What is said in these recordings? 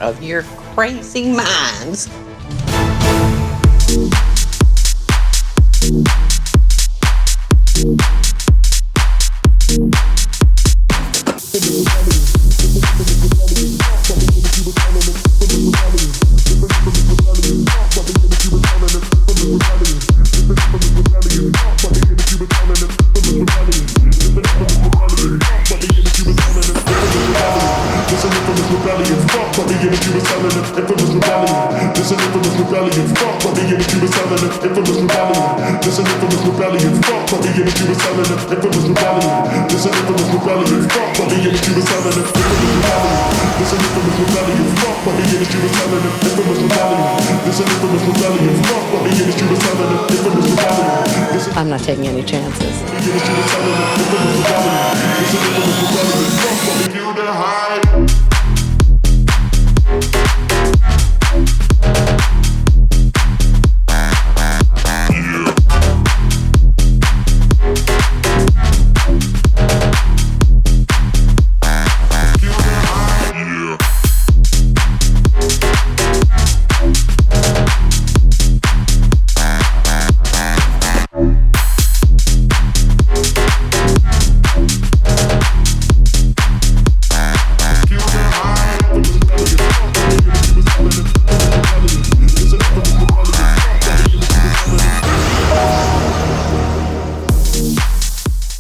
out of your crazy minds. I'm not taking any chances.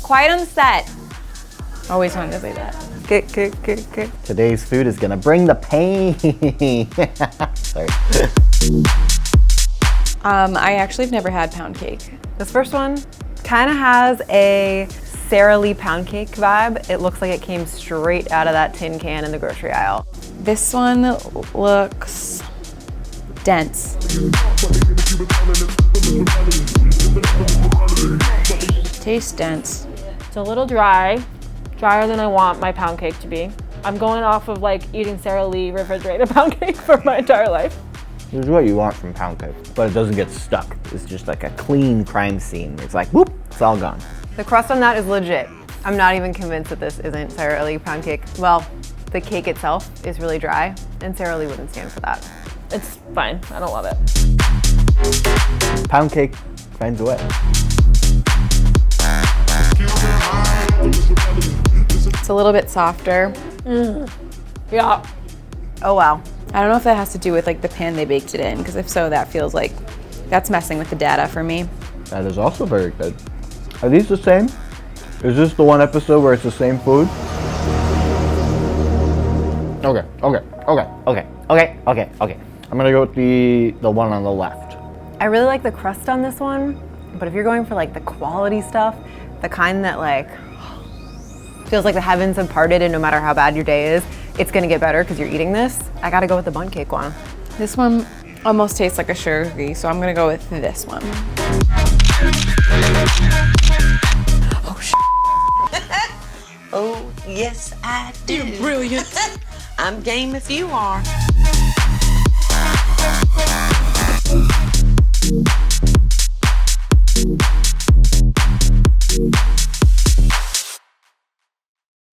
Quiet on the set. Always wanted to say that. Today's food is gonna bring the pain. Sorry. I actually have never had pound cake. This first one kind of has a Sara Lee pound cake vibe. It looks like it came straight out of that tin can in the grocery aisle. This one looks dense. Tastes dense. It's a little dry, drier than I want my pound cake to be. I'm going off of like eating Sara Lee refrigerated pound cake for my entire life. This is what you want from pound cake, but it doesn't get stuck. It's just like a clean crime scene. It's like, whoop, it's all gone. The crust on that is legit. I'm not even convinced that this isn't Sara Lee pound cake. Well, the cake itself is really dry, and Sara Lee wouldn't stand for that. It's fine, I don't love it. Pound cake finds a way. It's a little bit softer. Yeah. Oh wow. I don't know if that has to do with like the pan they baked it in, because if so, that feels like that's messing with the data for me. That is also very good. Are these the same? Is this the one episode where it's the same food? Okay. I'm gonna go with the one on the left. I really like the crust on this one, but if you're going for like the quality stuff, the kind that like feels like the heavens have parted and no matter how bad your day is, it's gonna get better because you're eating this, I gotta go with the bun cake one. This one almost tastes like a sugar cookie, so I'm gonna go with this one. Oh, oh, yes, I do. You're brilliant. I'm game if you are.